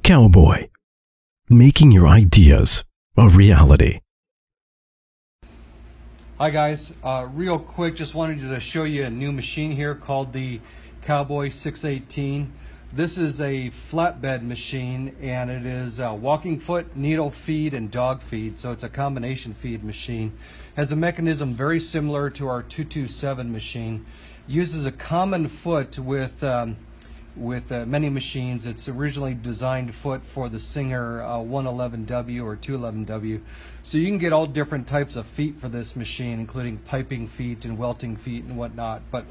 Cowboy, making your ideas a reality. Hi guys, real quick, just wanted to show you a new machine here called the Cowboy 618. This is a flatbed machine, and it is walking foot, needle feed, and dog feed, so it's a combination feed machine. Has a mechanism very similar to our 227 machine. Uses a common foot with many machines. It's originally designed foot for the Singer 111W or 211W. So you can get all different types of feet for this machine, including piping feet and welting feet and whatnot. But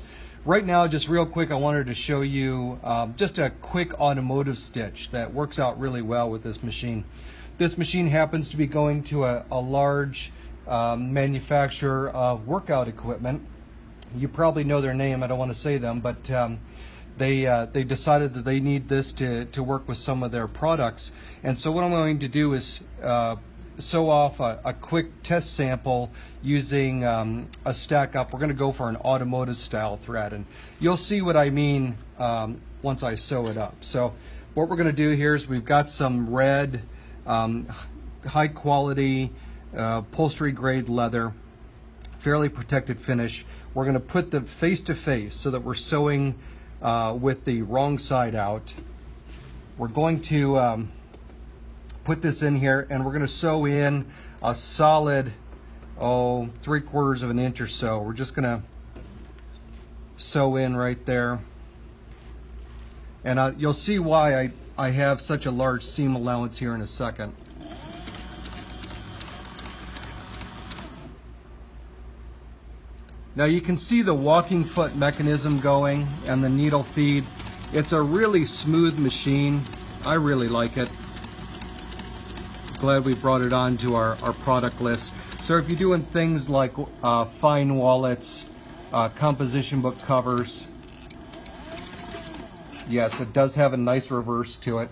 right now, just real quick, I wanted to show you just a quick automotive stitch that works out really well with this machine. This machine happens to be going to a large manufacturer of workout equipment. You probably know their name, I don't want to say them, but they decided that they need this to work with some of their products. And so what I'm going to do is sew off a quick test sample using a stack up. We're going to go for an automotive style thread, and you'll see what I mean once I sew it up. So what we're going to do here is we've got some red high quality upholstery grade leather, fairly protected finish. We're going to put the face to face so that we're sewing with the wrong side out. We're going to put this in here, and we're going to sew in a solid 3/4 of an inch or so. We're just going to sew in right there, and you'll see why I have such a large seam allowance here in a second. Now you can see the walking foot mechanism going and the needle feed. It's a really smooth machine. I really like it. Glad we brought it on to our product list. So if you're doing things like fine wallets, composition book covers, yes, it does have a nice reverse to it.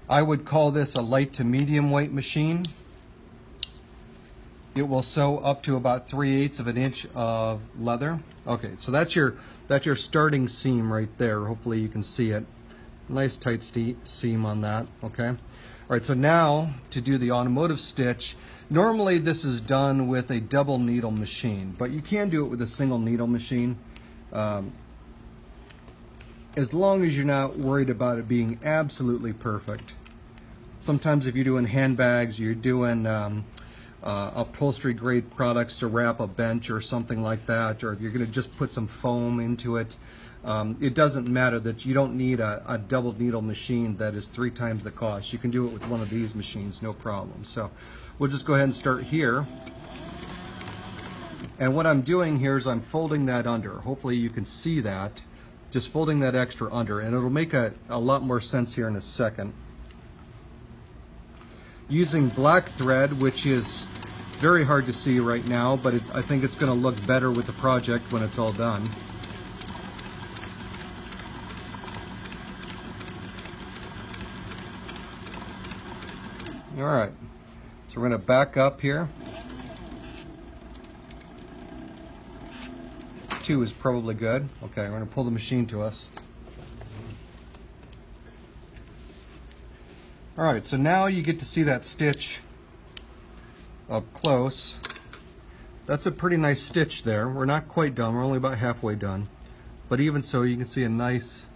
I would call this a light to medium weight machine. It will sew up to about 3/8 of an inch of leather. Okay, so that's your starting seam right there. Hopefully you can see it. Nice tight seam on that. Okay. All right. So now to do the automotive stitch. Normally this is done with a double needle machine, but you can do it with a single needle machine. As long as you're not worried about it being absolutely perfect. Sometimes if you're doing handbags, you're doing upholstery grade products to wrap a bench or something like that, or if you're going to just put some foam into it, it doesn't matter. That you don't need a double needle machine that is 3 times the cost. You can do it with one of these machines, no problem. So we'll just go ahead and start here. And what I'm doing here is I'm folding that under. Hopefully you can see that. Just folding that extra under, and it'll make a lot more sense here in a second. Using black thread, which is very hard to see right now, but I think it's going to look better with the project when it's all done. All right, so we're going to back up here. 2 is probably good. Okay, we're going to pull the machine to us. All right, so now you get to see that stitch up close. That's a pretty nice stitch there. We're not quite done. We're only about halfway done. But even so, you can see a nice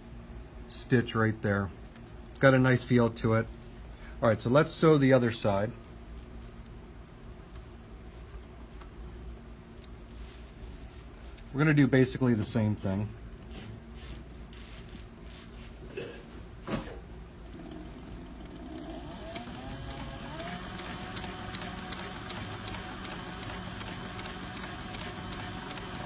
stitch right there. It's got a nice feel to it. All right, so let's sew the other side. We're going to do basically the same thing.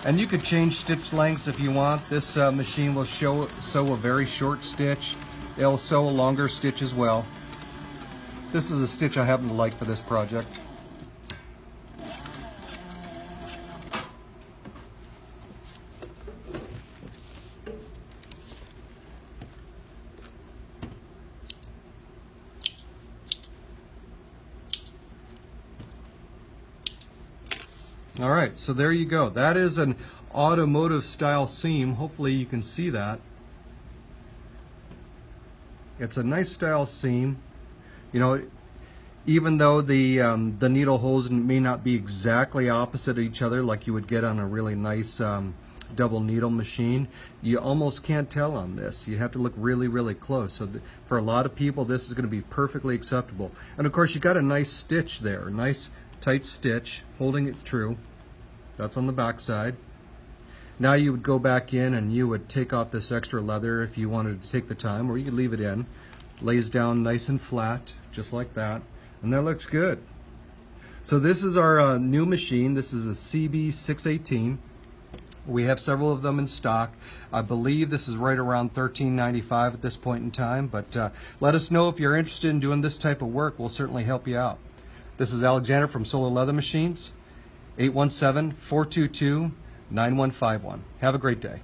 And you could change stitch lengths if you want. This machine will sew a very short stitch. It'll sew a longer stitch as well. This is a stitch I happen to like for this project. All right, so there you go. That is an automotive style seam. Hopefully you can see that. It's a nice style seam. You know, even though the needle holes may not be exactly opposite each other like you would get on a really nice double needle machine, you almost can't tell on this. You have to look really close. So for a lot of people, this is going to be perfectly acceptable. And of course, you got a nice stitch there, a nice tight stitch holding it true. That's on the back side. Now you would go back in and you would take off this extra leather if you wanted to take the time, or you could leave it in. Lays down nice and flat, just like that, and that looks good. So this is our new machine. This is a CB618. We have several of them in stock. I believe this is right around $13.95 at this point in time, but let us know if you're interested in doing this type of work. We'll certainly help you out. This is Alexander from Solar Leather Machines, 817-422-9151. Have a great day.